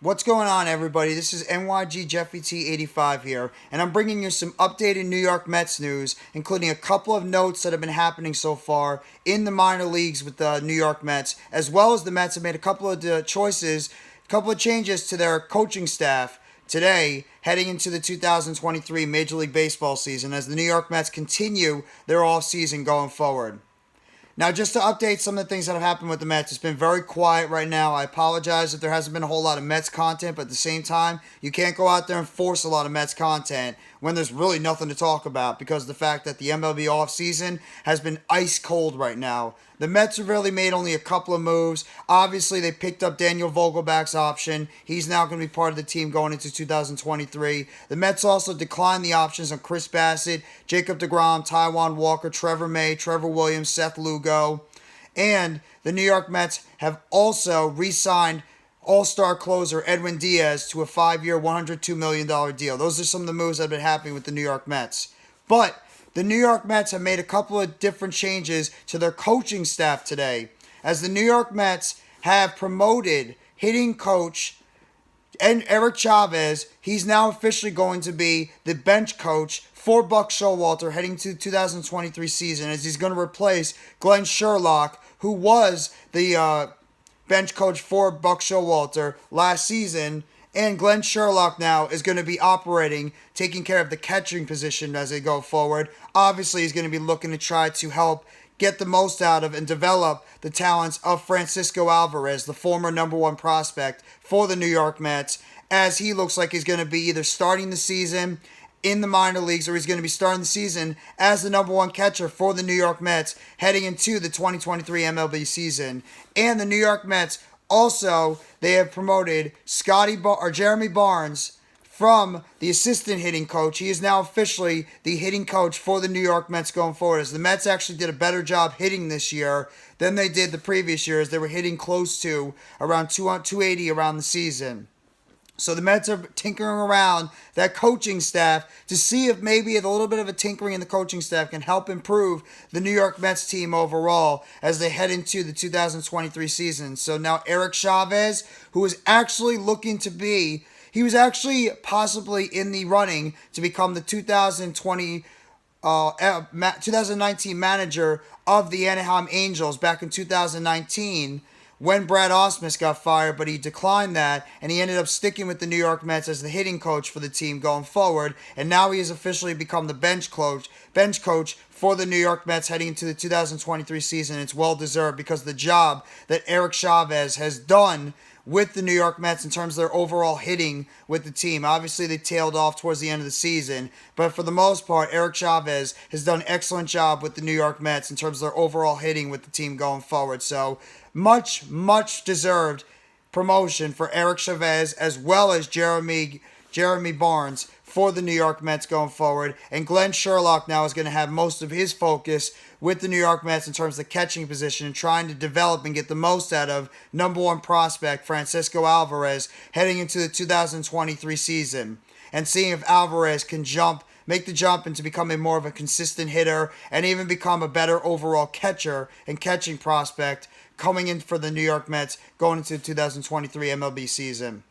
What's going on, everybody? This is NYG Jeffy T85 here, and I'm bringing you some updated New York Mets news, including a couple of notes that have been happening so far in the minor leagues with the New York Mets, as well as the Mets have made a couple of changes to their coaching staff today, heading into the 2023 Major League Baseball season, as the New York Mets continue their offseason going forward. Now, just to update some of the things that have happened with the Mets, it's been very quiet right now. I apologize if there hasn't been a whole lot of Mets content, but at the same time, you can't go out there and force a lot of Mets content when there's really nothing to talk about because of the fact that the MLB offseason has been ice cold right now. The Mets have really made only a couple of moves. Obviously, they picked up Daniel Vogelbach's option. He's now going to be part of the team going into 2023. The Mets also declined the options on Chris Bassitt, Jacob deGrom, Taijuan Walker, Trevor May, Trevor Williams, Seth Lugo. And the New York Mets have also re-signed all-star closer Edwin Diaz to a 5-year, $102 million deal. Those are some of the moves that have been happening with the New York Mets. But the New York Mets have made a couple of different changes to their coaching staff today, as the New York Mets have promoted hitting coach Eric Chavez. He's now officially going to be the bench coach for Buck Showalter heading to the 2023 season, as he's going to replace Glenn Sherlock, who was the bench coach for Buck Showalter last season. And Glenn Sherlock now is going to be taking care of the catching position as they go forward. Obviously, he's going to be looking to try to help get the most out of and develop the talents of Francisco Alvarez, the former number one prospect for the New York Mets, as he looks like he's going to be either starting the season in the minor leagues or he's going to be starting the season as the number one catcher for the New York Mets heading into the 2023 MLB season. And the New York Mets also, they have promoted Jeremy Barnes from the assistant hitting coach. He is now officially the hitting coach for the New York Mets going forward, as the Mets actually did a better job hitting this year than they did the previous years. They were hitting close to around 280 around the season. So the Mets are tinkering around that coaching staff to see if maybe a little bit of a tinkering in the coaching staff can help improve the New York Mets team overall as they head into the 2023 season. So now Eric Chavez, who is actually he was actually possibly in the running to become the 2019 manager of the Anaheim Angels back in 2019. When Brad Ausmus got fired, but he declined that, and he ended up sticking with the New York Mets as the hitting coach for the team going forward, and now he has officially become the bench coach for the New York Mets heading into the 2023 season. It's well-deserved because of the job that Eric Chavez has done with the New York Mets in terms of their overall hitting with the team. Obviously, they tailed off towards the end of the season, but for the most part, Eric Chavez has done an excellent job with the New York Mets in terms of their overall hitting with the team going forward. So, much deserved promotion for Eric Chavez as well as Jeremy Barnes for the New York Mets going forward. And Glenn Sherlock now is going to have most of his focus with the New York Mets in terms of the catching position and trying to develop and get the most out of number one prospect Francisco Alvarez heading into the 2023 season, and seeing if Alvarez can make the jump into becoming more of a consistent hitter and even become a better overall catcher and catching prospect coming in for the New York Mets going into the 2023 MLB season.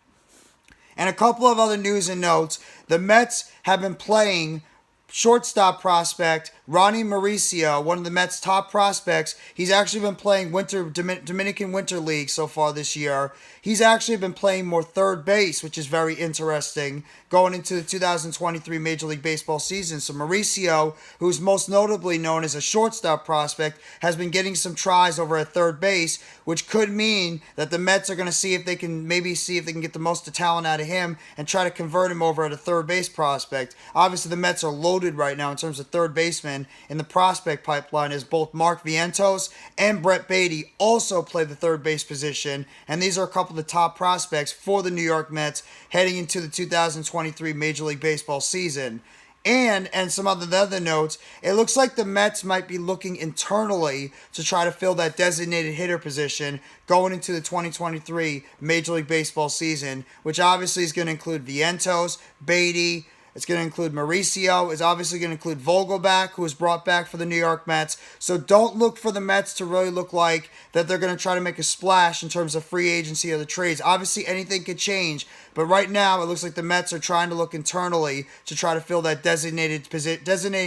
And a couple of other news and notes. The Mets have been playing shortstop prospect Ronny Mauricio, one of the Mets' top prospects. He's actually been playing Dominican Winter League so far this year. He's actually been playing more third base, which is very interesting, going into the 2023 Major League Baseball season. So Mauricio, who's most notably known as a shortstop prospect, has been getting some tries over at third base, which could mean that the Mets are going to see if they can get the most of talent out of him and try to convert him over at a third base prospect. Obviously, the Mets are loaded right now in terms of third basemen in the prospect pipeline, as both Mark Vientos and Baty also play the third base position, and these are a couple of the top prospects for the New York Mets heading into the 2023 Major League Baseball season. And some other notes, it looks like the Mets might be looking internally to try to fill that designated hitter position going into the 2023 Major League Baseball season, which obviously is going to include Vientos, Baty, It's going to include Mauricio. It's obviously going to include Vogelbach, who was brought back for the New York Mets. So don't look for the Mets to really look like that they're going to try to make a splash in terms of free agency or the trades. Obviously, anything could change. But right now, it looks like the Mets are trying to look internally to try to fill that designated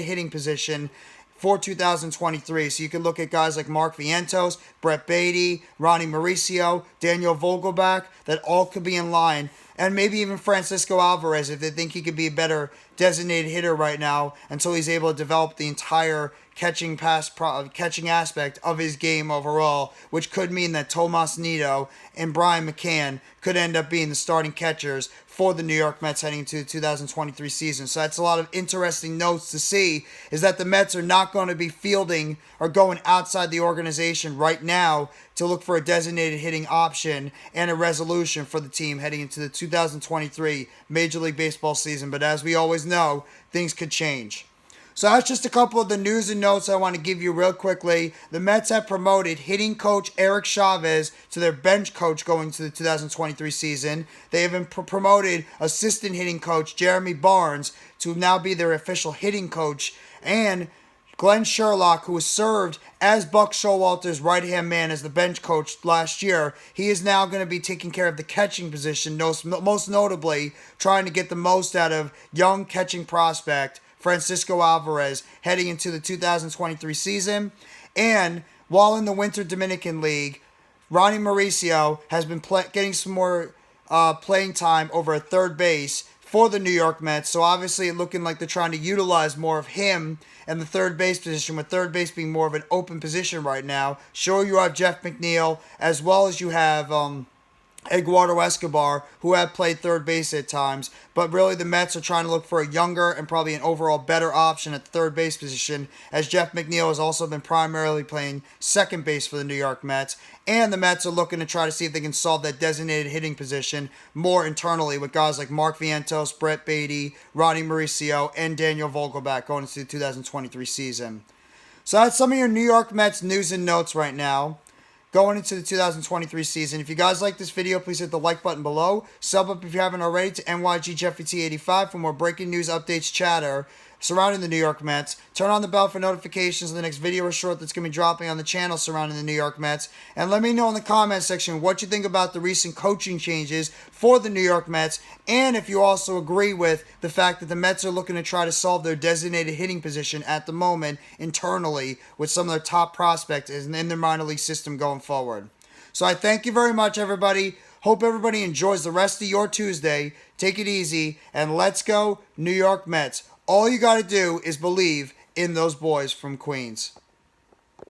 hitting position for 2023. So you can look at guys like Mark Vientos, Baty, Ronny Mauricio, Daniel Vogelbach, that all could be in line. And maybe even Francisco Alvarez if they think he could be a better designated hitter right now until he's able to develop the entire catching aspect of his game overall, which could mean that Tomas Nido and Brian McCann could end up being the starting catchers for the New York Mets heading into the 2023 season. So that's a lot of interesting notes to see, is that the Mets are not going to be fielding or going outside the organization right now to look for a designated hitting option and a resolution for the team heading into the 2023 Major League Baseball season. But as we always know, things could change. So that's just a couple of the news and notes I want to give you real quickly. The Mets have promoted hitting coach Eric Chavez to their bench coach going to the 2023 season. They have been promoted assistant hitting coach Jeremy Barnes to now be their official hitting coach. And Glenn Sherlock, who has served as Buck Showalter's right-hand man as the bench coach last year, he is now going to be taking care of the catching position, most notably trying to get the most out of young catching prospect Francisco Alvarez heading into the 2023 season. And while in the Winter Dominican League, Ronny Mauricio has been getting some more playing time over at third base for the New York Mets. So obviously looking like they're trying to utilize more of him and the third base position, with third base being more of an open position right now. Sure, you have Jeff McNeil, as well as you have Eduardo Escobar, who have played third base at times, but really the Mets are trying to look for a younger and probably an overall better option at the third base position, as Jeff McNeil has also been primarily playing second base for the New York Mets, and the Mets are looking to try to see if they can solve that designated hitting position more internally with guys like Mark Vientos, Baty, Ronny Mauricio, and Daniel Vogelbach going into the 2023 season. So that's some of your New York Mets news and notes right now going into the 2023 season. If you guys like this video, please hit the like button below. Sub up if you haven't already to NYGJeffyT85 for more breaking news, updates, chatter surrounding the New York Mets. Turn on the bell for notifications of the next video or short that's going to be dropping on the channel surrounding the New York Mets. And let me know in the comments section what you think about the recent coaching changes for the New York Mets, and if you also agree with the fact that the Mets are looking to try to solve their designated hitting position at the moment internally with some of their top prospects in their minor league system going forward. So I thank you very much, everybody. Hope everybody enjoys the rest of your Tuesday. Take it easy, and let's go New York Mets. All you got to do is believe in those boys from Queens.